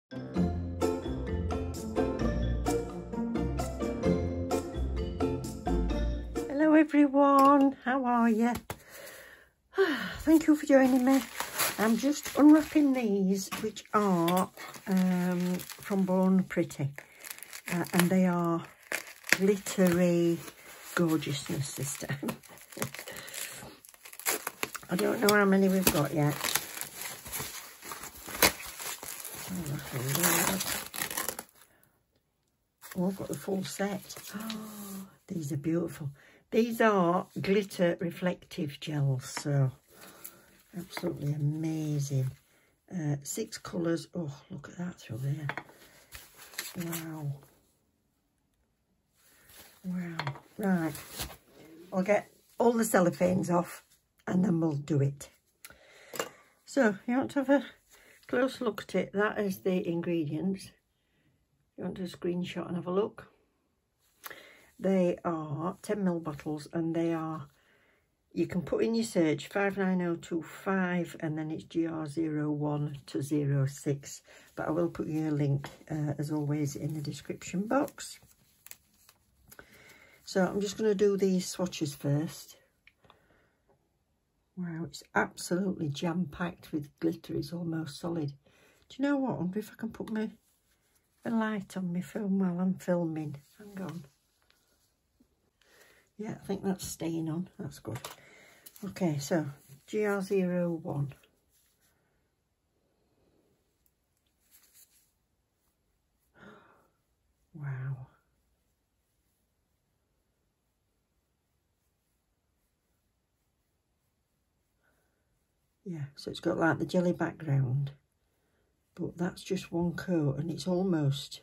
Hello everyone, how are you? Thank you for joining me. I'm just unwrapping these, which are from Born Pretty, and they are glittery gorgeousness this time. I don't know how many we've got yet. Oh, I've got the full set. Oh, these are beautiful. These are glitter reflective gels, so absolutely amazing. 6 colours. Oh, look at that through there. Wow. Wow. Right. I'll get all the cellophanes off and then we'll do it. So, you want to have a close look at it. That is the ingredients. You want to screenshot and have a look. They are 10ml bottles, and they are, you can put in your search 59025 and then it's GR01 to 06, but I will put you a link as always in the description box. So I'm just going to do these swatches first. Wow, it's absolutely jam-packed with glitter. It's almost solid. Do you know what? I wonder if I can put a light on my phone while I'm filming. Hang on. Yeah, I think that's staying on. That's good. Okay, so GR01. Wow. Yeah, so it's got like the jelly background, but that's just one coat and it's almost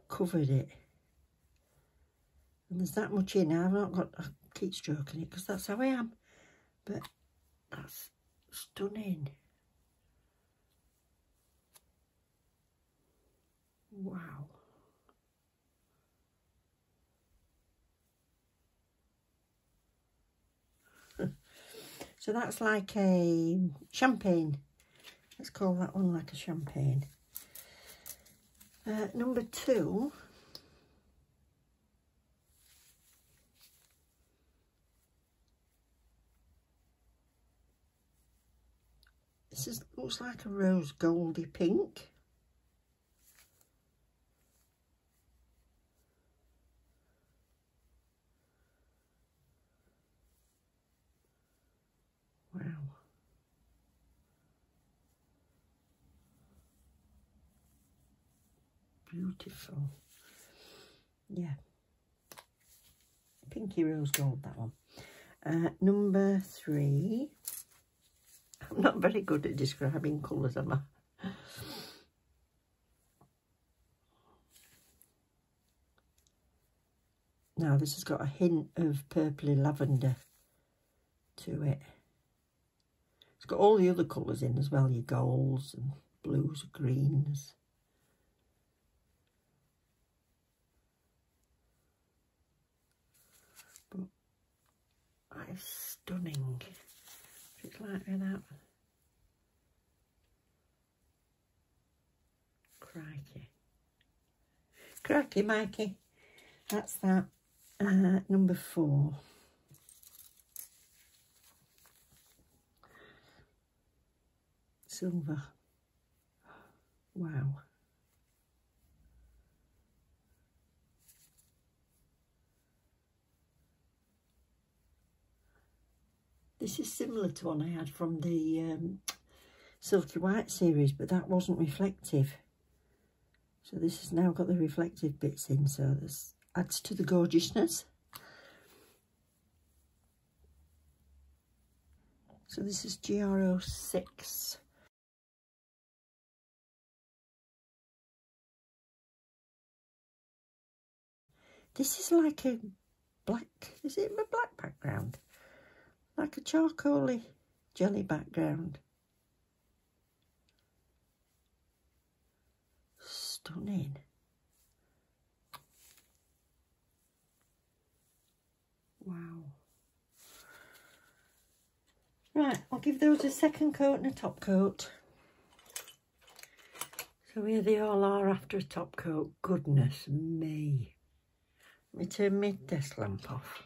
covered it. And there's that much in. I've not got, I keep stroking it because that's how I am. But that's stunning. Wow. So that's like a champagne. Let's call that one like a champagne. Number 2. This looks like a rose goldy pink. Wow. Beautiful. Yeah. Pinky rose gold, that one. Number 3. I'm not very good at describing colours, am I? Now, this has got a hint of purpley lavender to it. It's got all the other colours in as well, your golds and blues, greens. But that is stunning. It's like that. Crikey. Crikey, Mikey. That's that. Number 4. Silver. Wow. This is similar to one I had from the Silky White series, but that wasn't reflective. So this has now got the reflective bits in, so this adds to the gorgeousness. So this is GR06. This is like a black, is it a black background? Like a charcoaly jelly background. Stunning. Wow. Right, I'll give those a second coat and a top coat. So here they all are after a top coat. Goodness me. Let me turn my desk lamp off.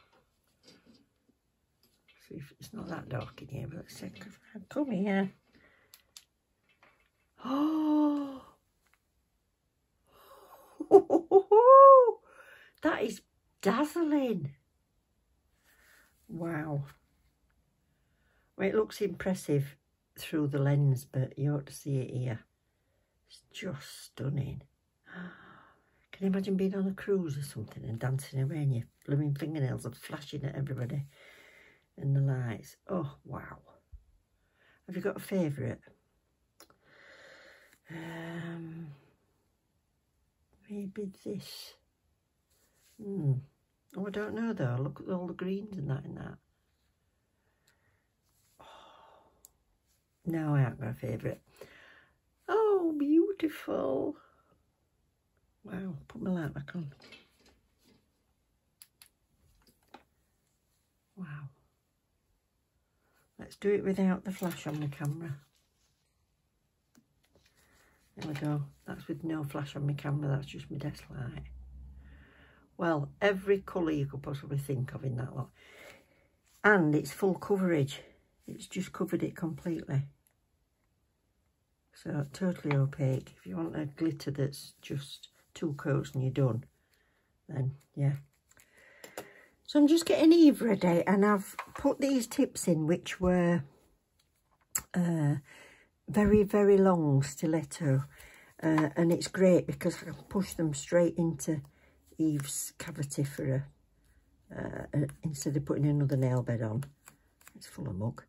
See if it's not that dark in here, but let's see. Come here. Oh, that is dazzling. Wow. Well, it looks impressive through the lens, but you ought to see it here. It's just stunning. Can you imagine being on a cruise or something and dancing away and your blooming fingernails are flashing at everybody and the lights? Oh, wow. Have you got a favourite? Maybe this. Oh, I don't know though. Look at all the greens and that in that. Oh. No, I haven't got a favourite. Oh, beautiful. Wow, put my light back on. Wow. Let's do it without the flash on the camera. There we go. That's with no flash on my camera. That's just my desk light. Well, every colour you could possibly think of in that lot. And it's full coverage. It's just covered it completely. So totally opaque. If you want a glitter that's just 2 coats and you're done, then yeah. So I'm just getting Eve ready, and I've put these tips in which were very, very long stiletto, and it's great because I can push them straight into Eve's cavity for instead of putting another nail bed on. It's full of muck.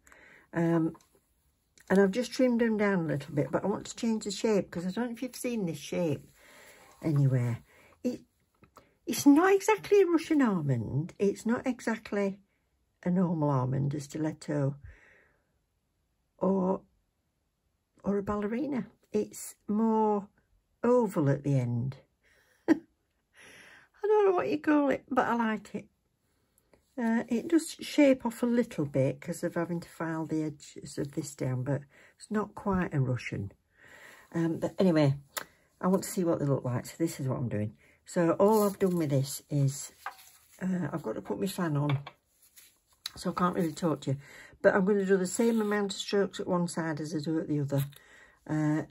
And I've just trimmed them down a little bit, but I want to change the shape because I don't know if you've seen this shape anywhere. It's not exactly a Russian almond. It's not exactly a normal almond, a stiletto, or a ballerina. It's more oval at the end. I don't know what you call it, but I like it. It does shape off a little bit because of having to file the edges of this down, but it's not quite a Russian. But anyway, I want to see what they look like, so this is what I'm doing. So all I've done with this is, I've got to put my fan on, so I can't really talk to you, but I'm going to do the same amount of strokes at one side as I do at the other,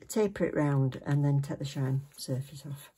taper it round and then take the shine surface off.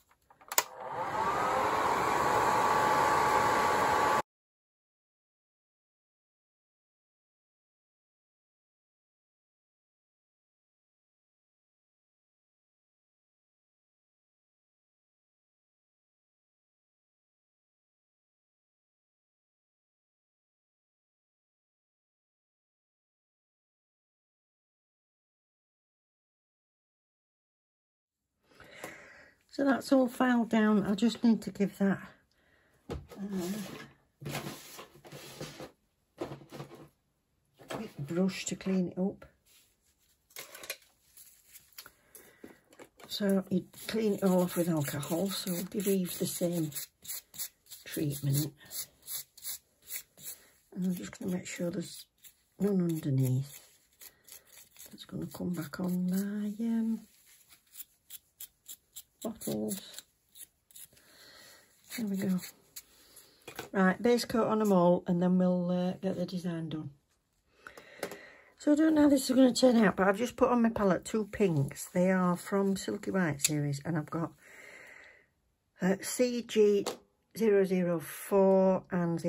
So that's all filed down. I just need to give that a quick brush to clean it up. So you clean it all off with alcohol, so we'll give Eve the same treatment. And I'm just going to make sure there's none underneath. That's going to come back on my bottles. There we go. Right, base coat on them all, and then we'll get the design done. So I don't know how this is going to turn out, but I've just put on my palette 2 pinks. They are from Silky White series, and I've got CG004 and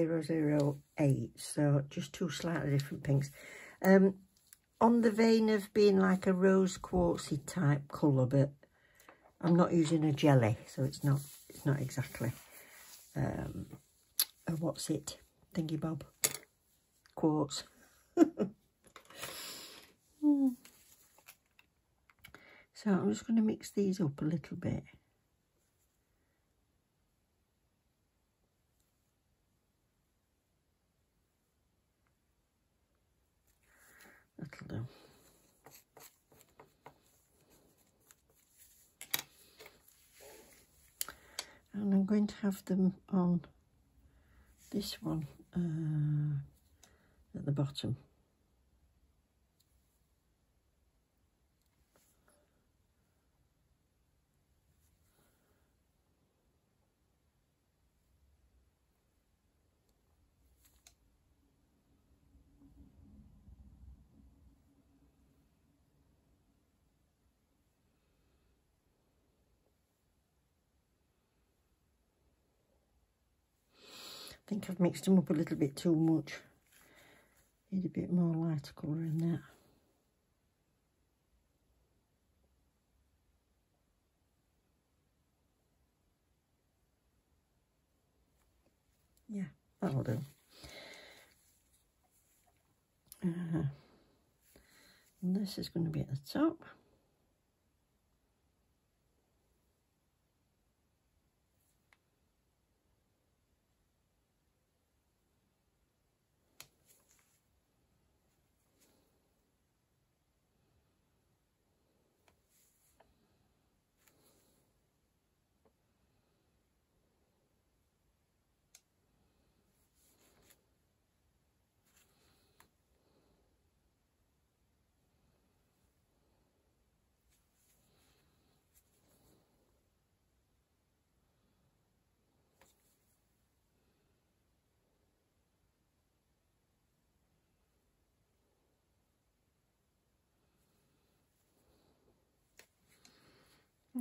008, so just 2 slightly different pinks. On the vein of being like a rose quartzy type colour, but I'm not using a jelly, so it's not exactly a what's it thingy bob quartz. So I'm just going to mix these up a little bit. That'll do. And I'm going to have them on this one at the bottom. think I've mixed them up a little bit too much. Need a bit more lighter colour in that. Yeah, that'll do. And this is going to be at the top.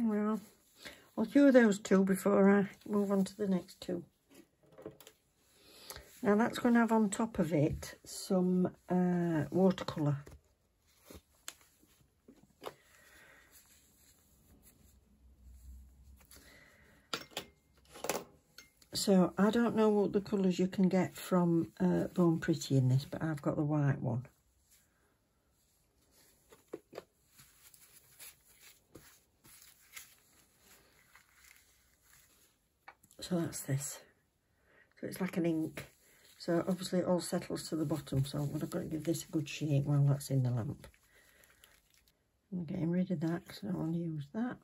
Well, I'll do those two before I move on to the next two. Now that's going to have on top of it some watercolour. So I don't know what the colours you can get from Bone Pretty in this, but I've got the white one. So that's this. So it's like an ink. So obviously it all settles to the bottom. So I'm going to give this a good shake while that's in the lamp. I'm getting rid of that because I don't want to use that.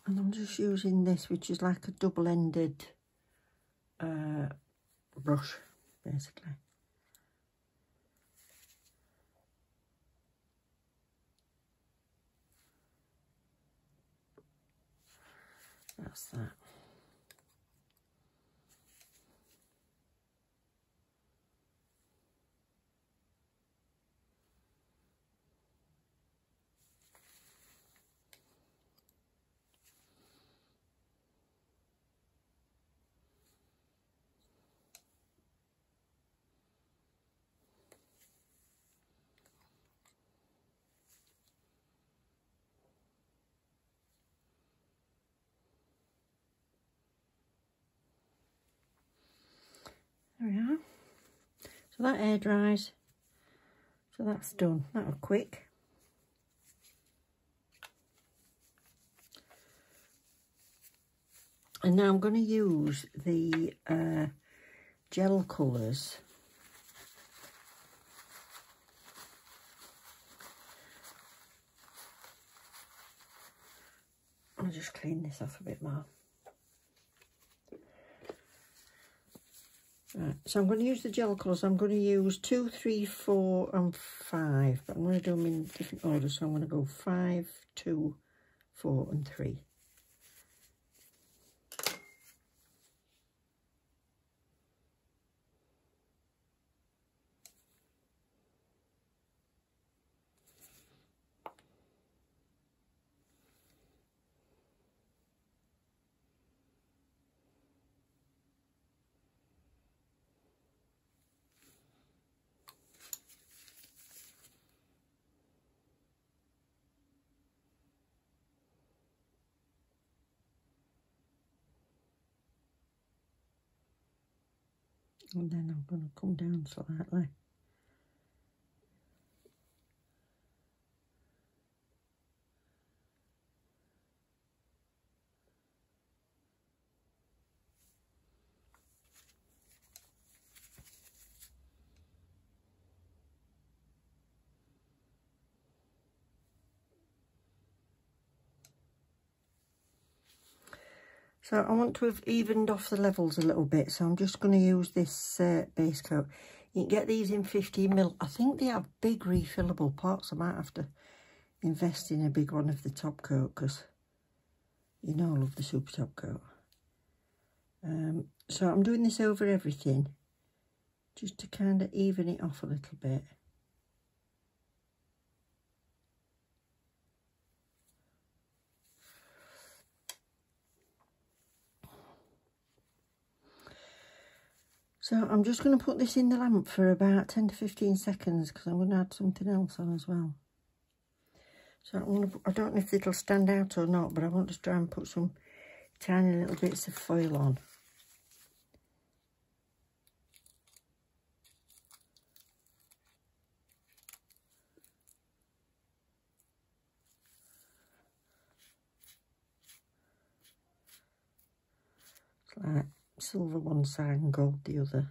And I'm just using this, which is like a double-ended brush, basically. That's that. There we are. So that air dries. So that's done. That was quick. And now I'm going to use the gel colours. I'll just clean this off a bit more. Right, so I'm going to use the gel colours. I'm going to use 2, 3, 4 and 5, but I'm going to do them in different orders. So I'm going to go 5, 2, 4 and 3. And then I'm going to come down slightly. So I want to have evened off the levels a little bit, so I'm just going to use this base coat. You can get these in 15ml. I think they have big refillable pots. I might have to invest in a big one of the top coat because you know I love the super top coat. So I'm doing this over everything just to kind of even it off a little bit. So I'm just going to put this in the lamp for about 10 to 15 seconds because I'm going to add something else on as well. So I don't know if it'll stand out or not, but I want to try and put some tiny little bits of foil on. It's like silver one side and gold the other.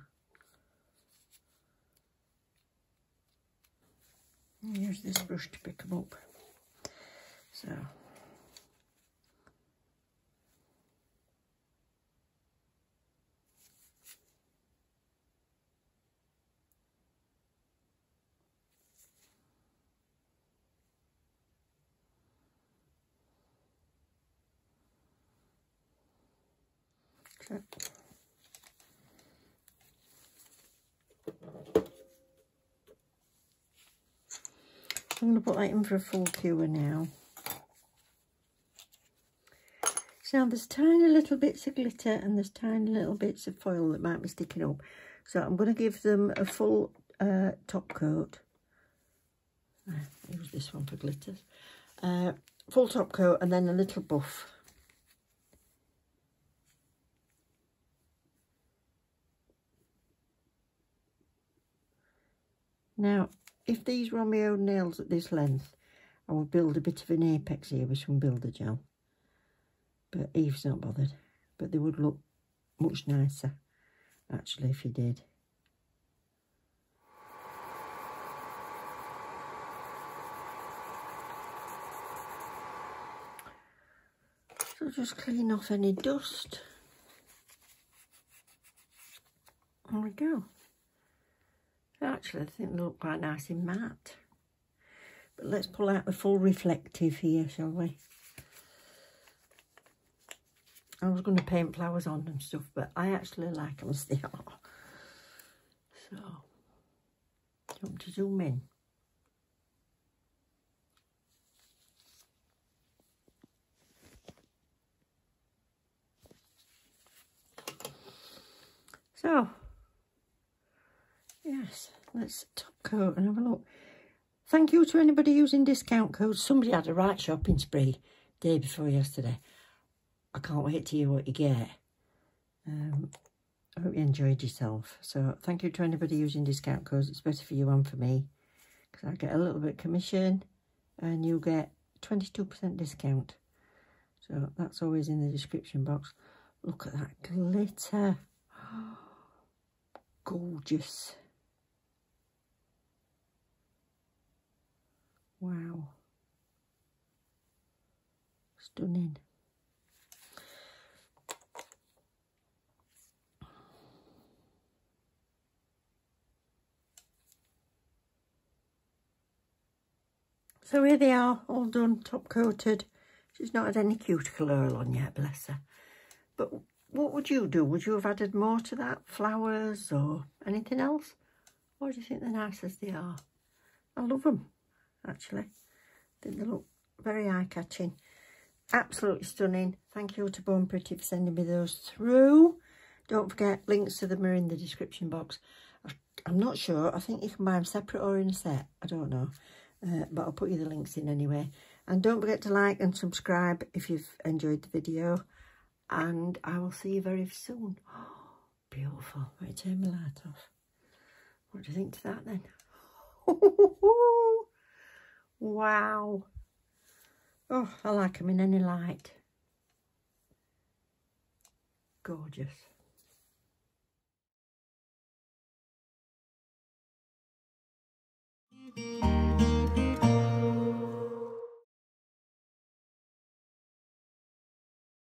I'll use this brush to pick them up. So. So. I'm going to put that in for a full cure now. So now there's tiny little bits of glitter and there's tiny little bits of foil that might be sticking up. So I'm going to give them a full top coat. Use this one for glitters. Full top coat and then a little buff. Now, if these were on my own nails at this length, I would build a bit of an apex here with some builder gel. But Eve's not bothered. But they would look much nicer, actually, if you did. So just clean off any dust. There we go. Actually, I think they look quite nice in matte. But let's pull out the full reflective here, shall we? I was going to paint flowers on and stuff, but I actually like them as they are. So, do you want to zoom in? So, yes, let's top coat and have a look. Thank you to anybody using discount codes. Somebody had a right shopping spree day before yesterday. I can't wait to hear what you get. I hope you enjoyed yourself. So thank you to anybody using discount codes. It's better for you and for me because I get a little bit of commission and you get 22% discount. So that's always in the description box. Look at that glitter. Gorgeous. Wow. Stunning. So here they are, all done, top coated. She's not had any cuticle oil on yet, bless her. But what would you do? Would you have added more to that? Flowers or anything else? Or do you think they're nice as they are? I love them, actually. I think they look very eye-catching. Absolutely stunning. Thank you to Born Pretty for sending me those through. Don't forget, links to them are in the description box. I'm not sure. I think you can buy them separate or in a set. I don't know. But I'll put you the links in anyway. And don't forget to like and subscribe if you've enjoyed the video. And I will see you very soon. Oh, beautiful. Let me turn my light off. What do you think to that then? Wow. Oh, I like them in any light. Gorgeous.